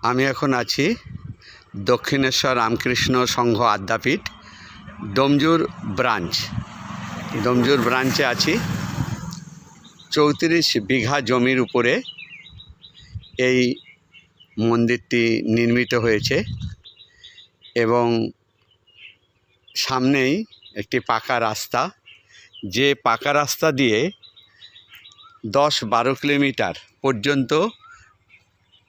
আমি এখন আছি দক্ষিণেশ্বর রামকৃষ্ণ সংঘ আদ্যাপীঠ ডোমজুর ব্রাঞ্চে আছি। 34 বিঘা জমির উপরে এই মন্দিরটি নির্মিত হয়েছে এবং সামনেই একটি পাকা রাস্তা, যে পাকা রাস্তা দিয়ে 10-12 কিলোমিটার পর্যন্ত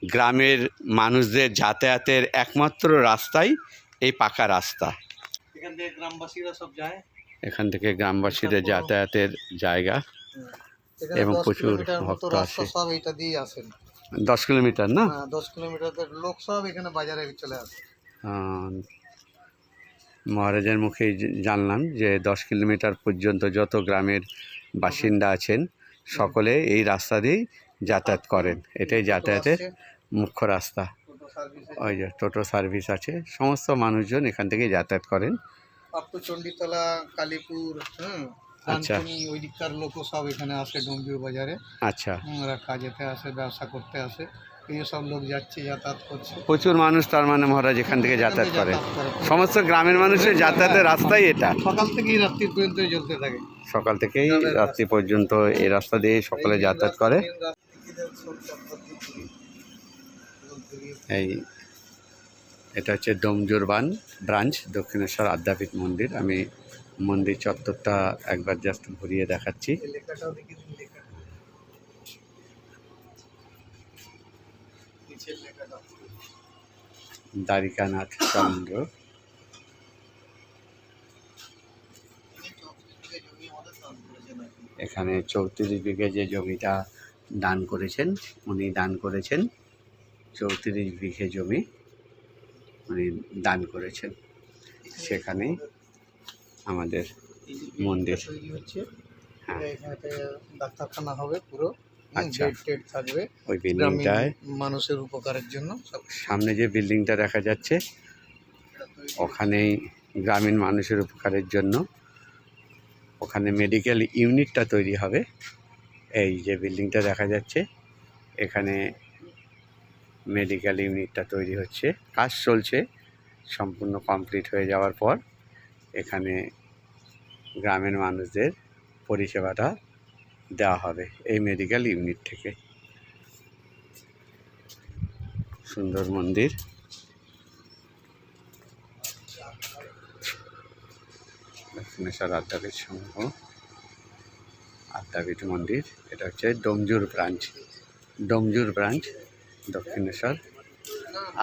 গ্রামের মানুষদের যাতায়াতের একমাত্র রাস্তাই এই পাকা রাস্তা। এখান থেকে গ্রামবাসীরা যাতায়াতের জায়গা এবং প্রচুর ভক্ত আসে। 10 কিলোমিটার না, 10 কিলোমিটার লোক সব এখানে বাজারে চলে আসে। মহারাজের মুখেই জানলাম যে 10 কিলোমিটার পর্যন্ত যত গ্রামের বাসিন্দা আছেন সকলে এই রাস্তা দিয়েই যাতায়াত করেন। এটাই যাতায়াতের মুখ্য রাস্তা। ওই যে টোটো সার্ভিস আছে, সমস্ত মানুষজন এখান থেকে যাতায়াত করেন। চণ্ডীতলা, কালীপুর, আচ্ছা, ওই দিককার লোক সব এখানে আসে ডোমজুর বাজারে। আচ্ছা, ওরা কাজেতে আসে, ব্যবসা করতে আসে, এই সব লোক যাচ্ছে, যাতায়াত করছে। প্রচুর মানুষ, তার মানে মহারাজ এখান থেকে যাতায়াত করে। সমস্ত গ্রামের মানুষের যাতায়াতের রাস্তাই এটা। সকাল থেকেই রাত্রি পর্যন্ত চলতে থাকে। সকাল থেকেই রাত্রি পর্যন্ত এই রাস্তা দিয়ে সকলে যাতায়াত করে। এই এটা হচ্ছে ডোমজুর ব্রাঞ্চ দক্ষিণেশ্বর আদ্যাপীঠ মন্দির। আমি মন্দির চত্বরটা একবার জাস্ট ঘুরিয়ে দেখাচ্ছি। দ্বারিকানাথ চন্দ্র। এখানে 34 বিঘে যে জমিটা দান করেছেন, উনি দান করেছেন 34 বিঘে জমি উনি দান করেছেন। সেখানেই আমাদের মন্দির হচ্ছে। ডাক্তারখানা হবে পুরো। আচ্ছা, বেড থাকবে ওই বিল্ডিংটায় মানুষের উপকারের জন্য। সামনে যে বিল্ডিংটা দেখা যাচ্ছে ওখানেই গ্রামীণ মানুষের উপকারের জন্য ওখানে মেডিকেল ইউনিটটা তৈরি হবে। এই যে বিল্ডিংটা দেখা যাচ্ছে এখানে মেডিকেল ইউনিটটা তৈরি হচ্ছে, কাজ চলছে। সম্পূর্ণ কমপ্লিট হয়ে যাওয়ার পর এখানে গ্রামের মানুষদের পরিষেবাটা দেওয়া হবে এই মেডিকেল ইউনিট থেকে। সুন্দর মন্দির। দক্ষিণেশ্বর আদ্যাপীঠ সংঘ আদ্যাপীঠ মন্দির। এটা হচ্ছে ডোমজুর ব্রাঞ্চ দক্ষিণেশ্বর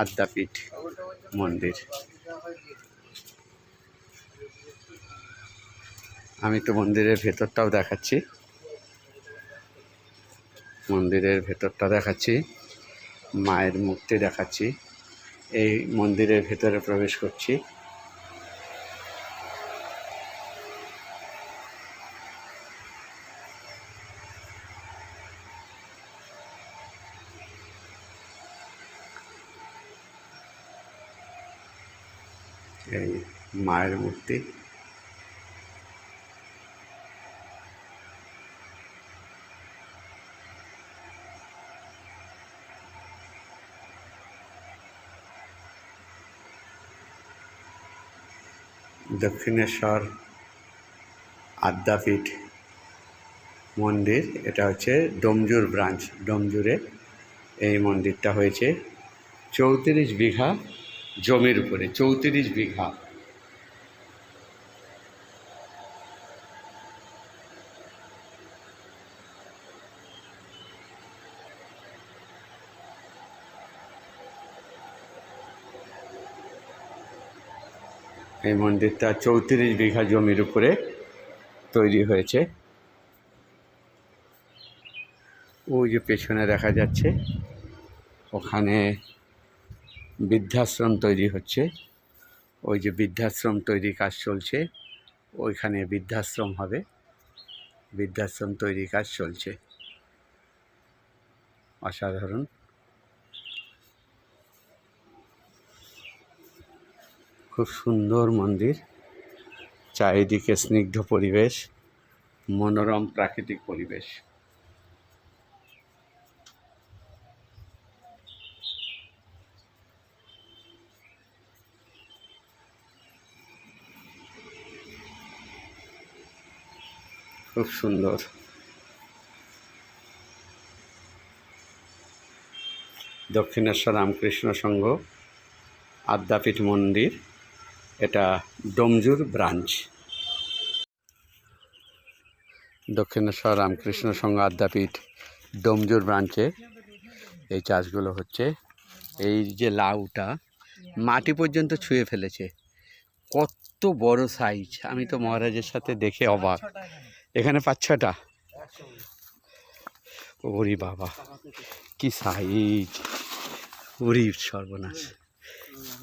আদ্যাপীঠ মন্দির। আমি তো মন্দিরের ভেতরটাও দেখাচ্ছি, মায়ের মূর্তি দেখাচ্ছি। এই মন্দিরের ভেতরে প্রবেশ করছি। এই মায়ের মূর্তি। দক্ষিণেশ্বর আদ্যাপীঠ মন্দির। এটা হচ্ছে ডোমজুর ব্রাঞ্চ। ডোমজুরে এই মন্দিরটা হয়েছে 34 বিঘা জমির উপরে। 34 বিঘা। এই মন্দিরটা 34 বিঘা জমির উপরে তৈরি হয়েছে। ওই যে পেছনে দেখা যাচ্ছে ওখানে বৃদ্ধাশ্রম তৈরি হচ্ছে। ওই যে বৃদ্ধাশ্রম তৈরির কাজ চলছে, ওইখানে বৃদ্ধাশ্রম হবে। বৃদ্ধাশ্রম তৈরির কাজ চলছে। অসাধারণ। খুব সুন্দর মন্দির, চারিদিকে স্নিগ্ধ পরিবেশ, মনোরম প্রাকৃতিক পরিবেশ। খুব সুন্দর। দক্ষিণেশ্বর রামকৃষ্ণ সংঘ আদ্যাপীঠ মন্দির, এটা ডোমজুর ব্রাঞ্চ। দক্ষিণেশ্বর রামকৃষ্ণ সংঘ আদ্যাপীঠ ডোমজুর ব্রাঞ্চে এই চাষগুলো হচ্ছে। এই যে লাউটা মাটি পর্যন্ত ছুঁয়ে ফেলেছে, কত বড় সাইজ! আমি তো মহারাজের সাথে দেখে অবাক। এখানে 5-6টা। ওরে বাবা, কি সাইজ! ওরে সর্বনাশ,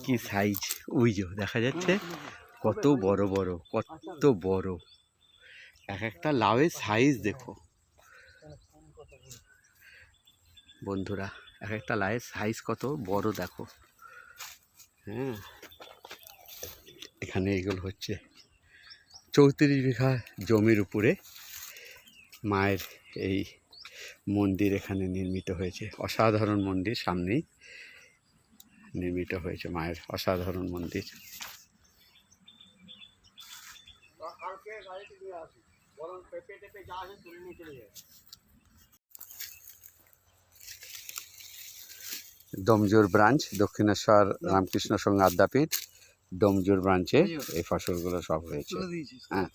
কি সাইজ! ওই যে দেখা যাচ্ছে কত বড় বড়, কত বড়! এক একটা লাউয়ের সাইজ দেখো বন্ধুরা, এক একটা লাউয়ের সাইজ কত বড় দেখো। হ্যাঁ, এখানে এগুলো হচ্ছে 34 বিঘা জমির উপরে মায়ের এই মন্দির এখানে নির্মিত হয়েছে। অসাধারণ মন্দির, সামনেই নির্মিত হয়েছে মায়ের অসাধারণ মন্দির। ডোমজুর ব্রাঞ্চ, দক্ষিণেশ্বর রামকৃষ্ণ সংঘ আদ্যাপীঠ ডোমজুর ব্রাঞ্চে এই ফসলগুলো সব হয়েছে। হ্যাঁ,